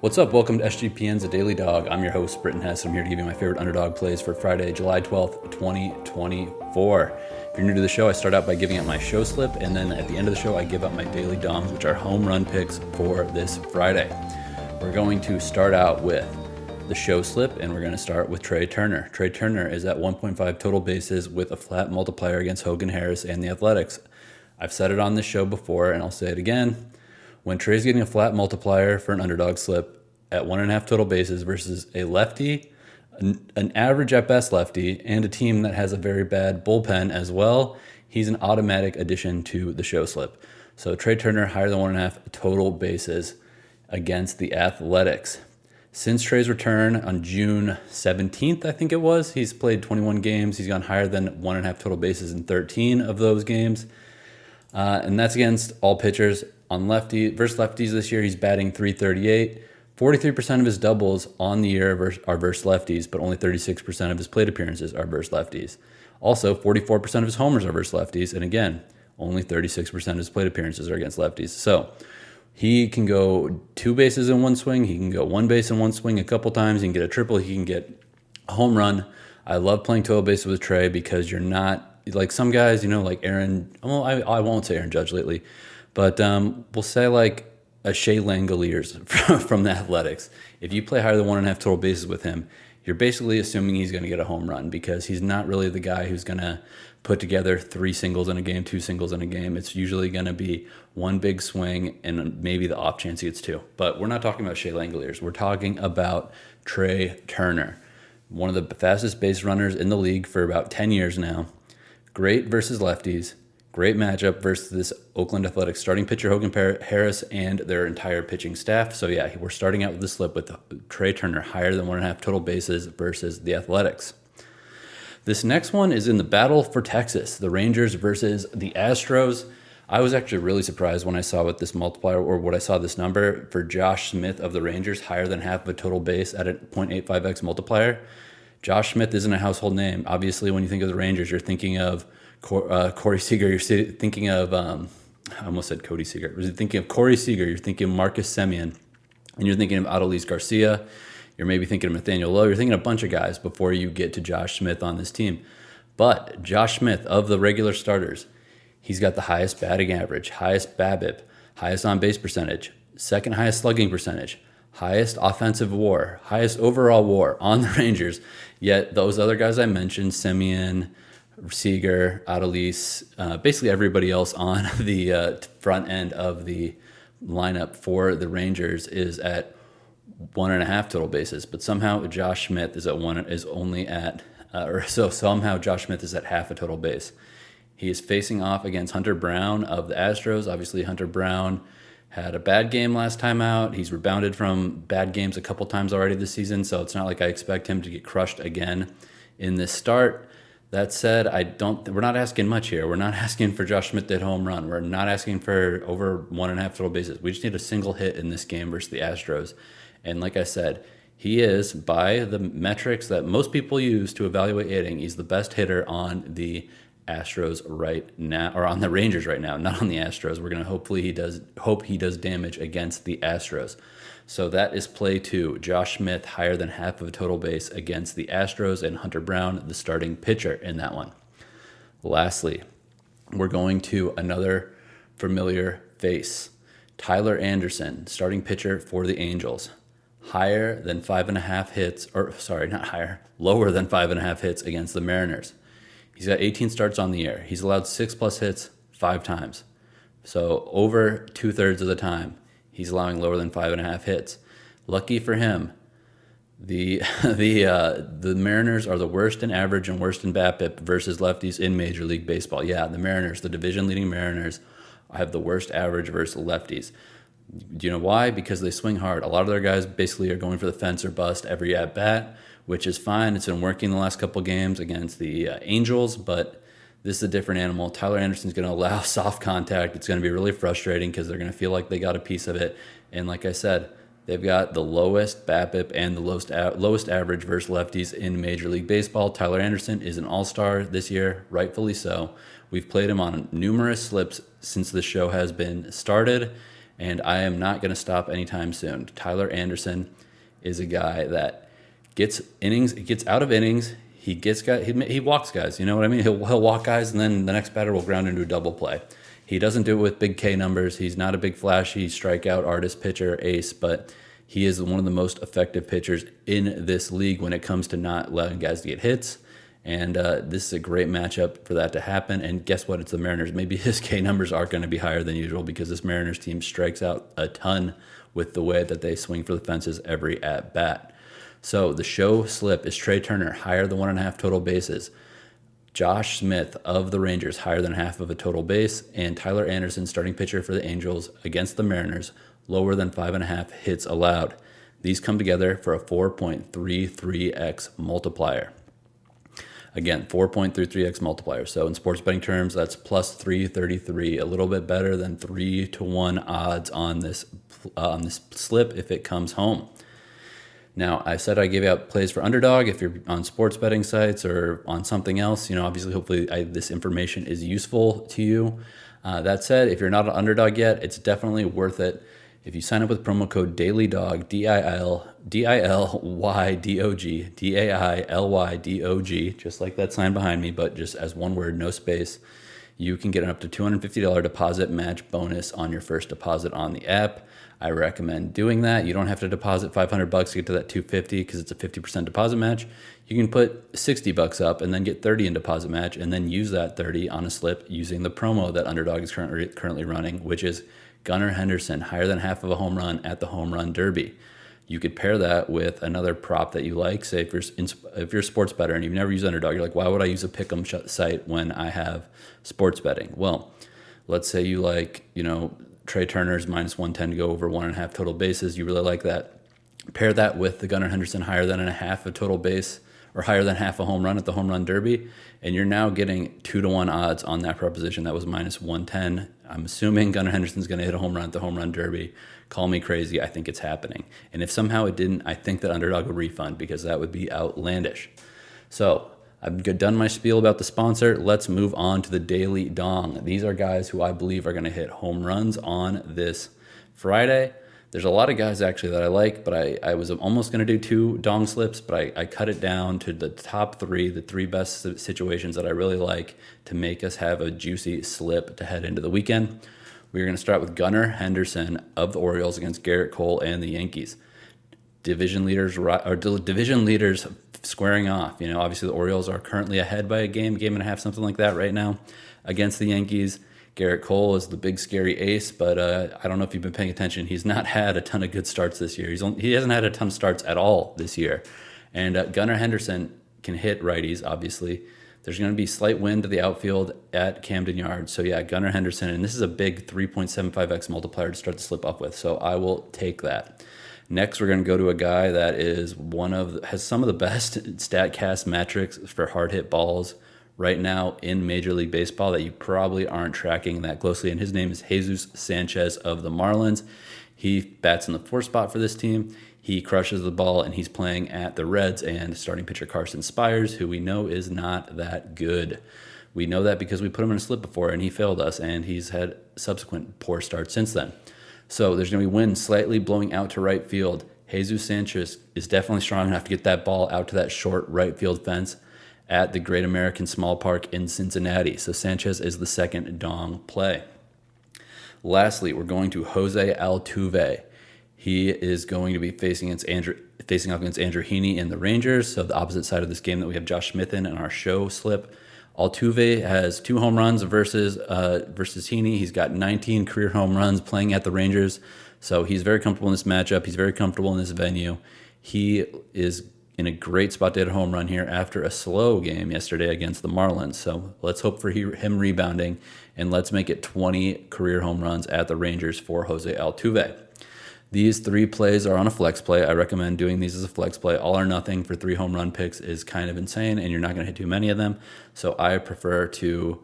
What's up? Welcome to SGPN's A Daily Dog. I'm your host, Britton Hess. I'm here to give you my favorite underdog plays for Friday, July 12th, 2024. If you're new to the show, I start out by giving out my show slip, and then at the end of the show, I give out my daily dongs, which are home run picks for this Friday. We're going to start out with the show slip, and we're going to start with Trea Turner. Trea Turner is at 1.5 total bases with a flat multiplier against Hogan Harris and the Athletics. I've said it on this show before, and I'll say it again. When Trea's getting a flat multiplier for an underdog slip at 1.5 total bases versus a lefty, an average at best lefty, and a team that has a very bad bullpen as well, he's an automatic addition to the show slip. So Trea Turner higher than 1.5 total bases against the Athletics. Since Trea's return on June 17th, I think it was, he's played 21 games. He's gone higher than 1.5 total bases in 13 of those games. And that's against all pitchers. On lefty versus lefties this year, he's batting .338. 43% of his doubles on the year are versus lefties, but only 36% of his plate appearances are versus lefties. Also, 44% of his homers are versus lefties, and again, only 36% of his plate appearances are against lefties. So he can go 2 bases in one swing. He can go 1 base in one swing a couple times. He can get a triple. He can get a home run. I love playing total bases with Trea because you're not like some guys, like Aaron. Well, I won't say Aaron Judge lately, but we'll say like a Shea Langoliers from the Athletics. If you play higher than 1.5 total bases with him, you're basically assuming he's going to get a home run because he's not really the guy who's going to put together 3 singles in a game, 2 singles in a game. It's usually going to be 1 big swing and maybe the off chance he gets 2. But we're not talking about Shea Langoliers. We're talking about Trea Turner, one of the fastest base runners in the league for about 10 years now. Great versus lefties. Great matchup versus this Oakland Athletics starting pitcher Hogan Harris and their entire pitching staff. So yeah, we're starting out with the slip with Trea Turner higher than 1.5 total bases versus the Athletics. This next one is in the battle for Texas, the Rangers versus the Astros. I was actually really surprised when I saw what this multiplier or what I saw this number for Josh Smith of the Rangers higher than half of a total base at a 0.85x multiplier. Josh Smith isn't a household name. Obviously, when you think of the Rangers, you're thinking of Corey Seager, you're thinking of, I almost said Cody Seager. You're thinking of Corey Seager, you're thinking of Marcus Semien, and you're thinking of Adolis Garcia. You're maybe thinking of Nathaniel Lowe. You're thinking of a bunch of guys before you get to Josh Smith on this team. But Josh Smith, of the regular starters, he's got the highest batting average, highest BABIP, highest on-base percentage, second highest slugging percentage, highest offensive WAR, highest overall WAR on the Rangers. Yet those other guys I mentioned, Semien, Seager, Adolis, basically everybody else on the front end of the lineup for the Rangers is at 1.5 total bases, but somehow Josh Smith is somehow Josh Smith is at half a total base. He is facing off against Hunter Brown of the Astros. Obviously, Hunter Brown had a bad game last time out. He's rebounded from bad games a couple times already this season, so it's not like I expect him to get crushed again in this start. That said, we're not asking much here. We're not asking for Josh Smith to hit home run. We're not asking for over 1.5 total bases. We just need a single hit in this game versus the Astros. And like I said, he is, by the metrics that most people use to evaluate hitting, he's the best hitter on the Astros right now, or on the Rangers right now, not on the Astros. We're going to hope he does damage against the Astros. So that is play 2. Josh Smith higher than half of a total base against the Astros, and Hunter Brown, the starting pitcher in that one. Lastly, we're going to another familiar face. Tyler Anderson, starting pitcher for the Angels. Lower than 5.5 hits against the Mariners. He's got 18 starts on the year. He's allowed 6+ hits 5 times. So over 2/3 of the time, he's allowing lower than 5.5 hits. Lucky for him, the Mariners are the worst in average and worst in BABIP versus lefties in Major League Baseball. Yeah, the Mariners, the division-leading Mariners, have the worst average versus lefties. Do you know why? Because they swing hard. A lot of their guys basically are going for the fence or bust every at-bat, which is fine. It's been working the last couple games against the Angels, but this is a different animal. Tyler Anderson's going to allow soft contact. It's going to be really frustrating because they're going to feel like they got a piece of it. And like I said, they've got the lowest BABIP and the lowest average versus lefties in Major League Baseball. Tyler Anderson is an all-star this year, rightfully so. We've played him on numerous slips since the show has been started, and I am not going to stop anytime soon. Tyler Anderson is a guy that gets out of innings. He walks guys. You know what I mean? He'll walk guys, and then the next batter will ground into a double play. He doesn't do it with big K numbers. He's not a big flashy strikeout artist, pitcher, ace, but he is one of the most effective pitchers in this league when it comes to not allowing guys to get hits. And this is a great matchup for that to happen. And guess what? It's the Mariners. Maybe his K numbers are going to be higher than usual because this Mariners team strikes out a ton with the way that they swing for the fences every at bat. So the show slip is Trea Turner, higher than 1.5 total bases. Josh Smith of the Rangers, higher than half of a total base. And Tyler Anderson, starting pitcher for the Angels against the Mariners, lower than 5.5 hits allowed. These come together for a 4.33x multiplier. Again, 4.33x multiplier. So in sports betting terms, that's plus 333, a little bit better than 3-1 odds on this slip if it comes home. Now, I said I gave out plays for Underdog. If you're on sports betting sites or on something else, obviously, hopefully this information is useful to you. That said, if you're not an Underdog yet, it's definitely worth it. If you sign up with promo code DAILYDOG, DILYDOG, DAILYDOG, just like that sign behind me, but just as one word, no space, you can get an up to $250 deposit match bonus on your first deposit on the app. I recommend doing that. You don't have to deposit $500 to get to that $250 because it's a 50% deposit match. You can put $60 up and then get $30 in deposit match and then use that $30 on a slip using the promo that Underdog is currently running, which is Gunnar Henderson, higher than half of a home run at the Home Run Derby. You could pair that with another prop that you like. Say if you're a sports bettor and you've never used Underdog, you're like, why would I use a pick'em site when I have sports betting? Well, let's say you like, Trea Turner's minus 110 to go over 1.5 total bases. You really like that. Pair that with the Gunnar Henderson higher than 1.5 a total base or higher than half a home run at the Home Run Derby, and you're now getting 2-1 odds on that proposition. That was minus 110. I'm assuming Gunnar Henderson's going to hit a home run at the Home Run Derby. Call me crazy. I think it's happening. And if somehow it didn't, I think that Underdog would refund because that would be outlandish. So I've done my spiel about the sponsor. Let's move on to the Daily Dong. These are guys who I believe are going to hit home runs on this Friday. There's a lot of guys actually that I like, but I was almost going to do 2 dong slips, but I cut it down to the top 3, the 3 best situations that I really like to make us have a juicy slip to head into the weekend. We're going to start with Gunnar Henderson of the Orioles against Garrett Cole and the Yankees. Division leaders squaring off. Obviously the Orioles are currently ahead by a game and a half, something like that right now against the Yankees. Garrett Cole is the big scary ace, but I don't know if you've been paying attention. He's not had a ton of good starts this year. He hasn't had a ton of starts at all this year. And Gunnar Henderson can hit righties, obviously. There's going to be slight wind to the outfield at Camden Yards. So yeah, Gunnar Henderson, and this is a big 3.75x multiplier to start the slip up with. So I will take that. Next, we're going to go to a guy that is has some of the best StatCast metrics for hard hit balls right now in Major League Baseball that you probably aren't tracking that closely. And his name is Jesus Sanchez of the Marlins. He bats in the 4th spot for this team. He crushes the ball, and he's playing at the Reds and starting pitcher Carson Spires, who we know is not that good. We know that because we put him in a slip before, and he failed us, and he's had subsequent poor starts since then. So there's going to be wind slightly blowing out to right field. Jesus Sanchez is definitely strong enough to get that ball out to that short right field fence at the Great American Small Park in Cincinnati. So Sanchez is the second dong play. Lastly, we're going to Jose Altuve. He is going to be facing off against Andrew Heaney in the Rangers. So the opposite side of this game that we have Josh Smith in our show slip. Altuve has 2 home runs versus Heaney. He's got 19 career home runs playing at the Rangers. So he's very comfortable in this matchup. He's very comfortable in this venue. He is in a great spot to hit a home run here after a slow game yesterday against the Marlins. So let's hope for him rebounding, and let's make it 20 career home runs at the Rangers for Jose Altuve. These 3 plays are on a flex play. I recommend doing these as a flex play. All or nothing for 3 home run picks is kind of insane, and you're not going to hit too many of them. So I prefer to,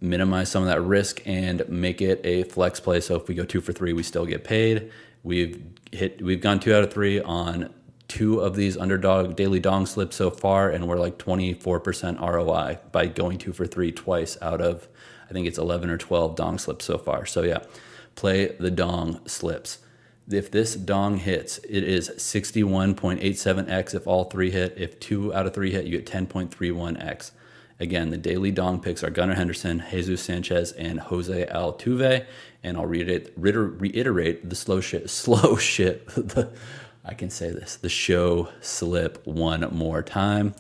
minimize some of that risk and make it a flex play. So if we go 2 for 3, we still get paid. We've gone 2 out of 3 on 2 of these Underdog daily dong slips so far, and we're like 24% ROI by going 2 for 3 twice out of, I think it's 11 or 12 dong slips so far. So yeah, play the dong slips. If this dong hits, it is 61.87x if all 3 hit. If 2 out of 3 hit, you get 10.31x. Again, the daily dong picks are Gunnar Henderson, Jesus Sanchez, and Jose Altuve. And I'll reiterate the the show slip one more time.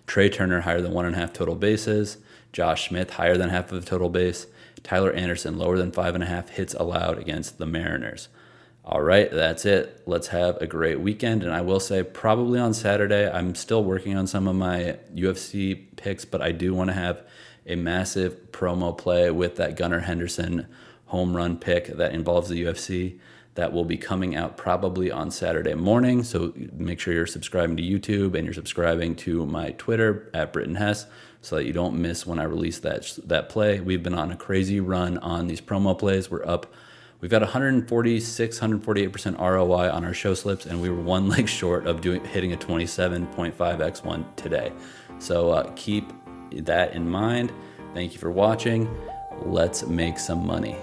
Trea Turner higher than 1.5 total bases. Josh Smith higher than half of the total base. Tyler Anderson lower than 5.5 hits allowed against the Mariners. All right, that's it. Let's have a great weekend. And I will say probably on Saturday, I'm still working on some of my UFC picks, but I do want to have a massive promo play with that Gunnar Henderson home run pick that involves the UFC that will be coming out probably on Saturday morning. So make sure you're subscribing to YouTube and you're subscribing to my Twitter at Britton Hess so that you don't miss when I release that play. We've been on a crazy run on these promo plays. We've got 146, 148% ROI on our show slips, and we were one leg short of hitting a 27.5x one today. So keep that in mind. Thank you for watching. Let's make some money.